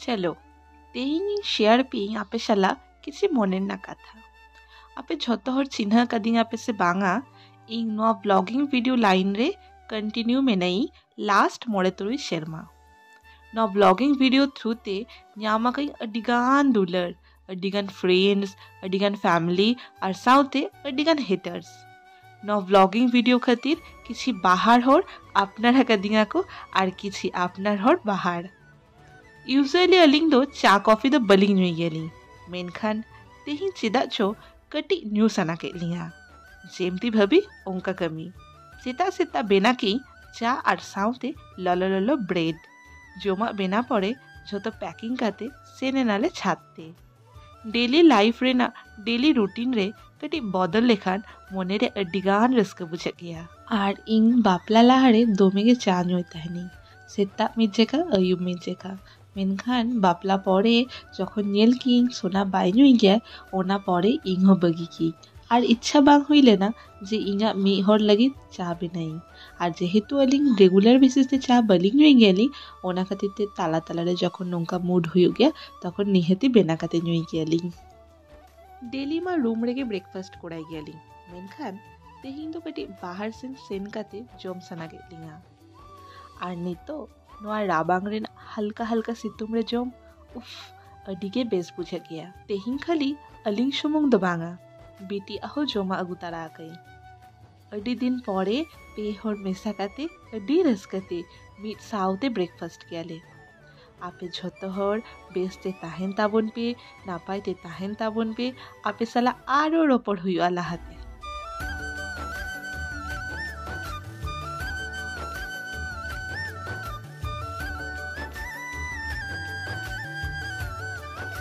चलो तेहिनी शेयर पे आपे सला किसी मोनेर ना कथा आपे झोतो हर चिन्ह कदी आपे से बांगा इंग नो ब्लॉगिंग वीडियो लाइन रे कंटिन्यू में नहीं लास्ट मोड़े तुरुई शर्मा नो ब्लॉगिंग वीडियो थ्रू ते न्यामा कई अडिगान डुलर अडिगान फ्रेंड्स अडिगान फैमिली और साउते अडिगान हेटर्स नो ब्लॉगिंग वीडियो खातिर किसी बाहर होर आपनार कदिंगा को और किसी आपनार होर बाहर यूजुअली अलिंग दो चा कॉफी दो बलिंग नुई गेली मेनखान तेही चिदा चो कटी न्यू सना के लिया जेमती भबी उनका कमी सेता सेता बेना की चा और साउते ललो ललो ब्रेड जोमा बेना पड़े जो तो पैकिंग काते सेने नाले छाते डेली लाइफ रे ना डेली रूटीन रे कटी बदल लेखान मोने रे अडिगान रस्क बुझे गया और इंग बापला लाहारे दोमे के चा नुई तहनी सेता मिजे का अयुब मिजे का मेनखान बापला पड़े जखन नेल की इंग सोना बाई नुई गया ओना पड़े इंग हो बगी की और इच्छा बांग हुईले ना जे इंगा मी हर लगी चा बेनाई और जेहेतु अलिंग रेगुलर बेसिस ते चा बलिंग नुई गेली ओना खातिर ते ताला ताला रे जखन नौका मूड हुई गया तखन निहती बेना काते नुई गेली डेली मा रूम रेगे ब्रेकफास्ट कोड़ाई गेली मेनखान तेहिं तो कटी बाहर सेन काते जम सना गेलिंगा और नितो नोआ राबांग रे हल्का हल्का सितुम रे जम उफ अडिगे बेस बुझे गया तेहिं खाली अलिंग सुमुंग दबांगा बेटी आहो जोमा अगु तारा कई अडी दिन पौड़े पे होर मेसा काते अडी रसकते मीट साउते ब्रेकफास्ट कियाले आपे झोतो होर बेस्ते ताहेन ताबन पे नापाई ते ताहेन ताबन पे आपे सला आरो रोपड़ हुई अल्लाह हाते